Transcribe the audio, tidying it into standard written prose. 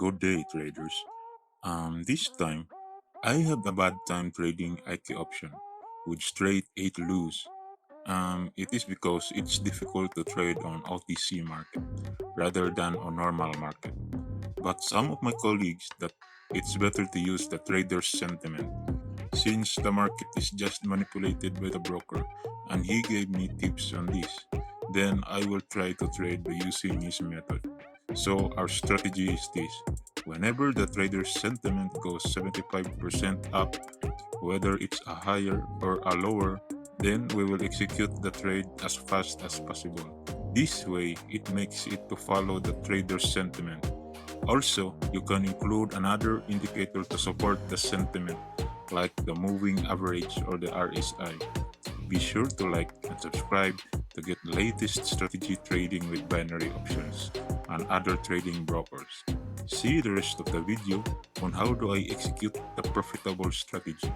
Good day, traders. This time, I have a bad time trading IK option with straight 8 lose. It is because it's difficult to trade on OTC market rather than on normal market. But some of my colleagues that it's better to use the trader's sentiment since the market is just manipulated by the broker and he gave me tips on this. Then I will try to trade by using his method. So our strategy is this. Whenever the trader's sentiment goes 75% up, whether it's a higher or a lower, then we will execute the trade as fast as possible. This way, it makes it to follow the trader's sentiment. Also, you can include another indicator to support the sentiment, like the moving average or the RSI. Be sure to like and subscribe to get latest strategy trading with binary options and other trading brokers. See the rest of the video on how do I execute the profitable strategy.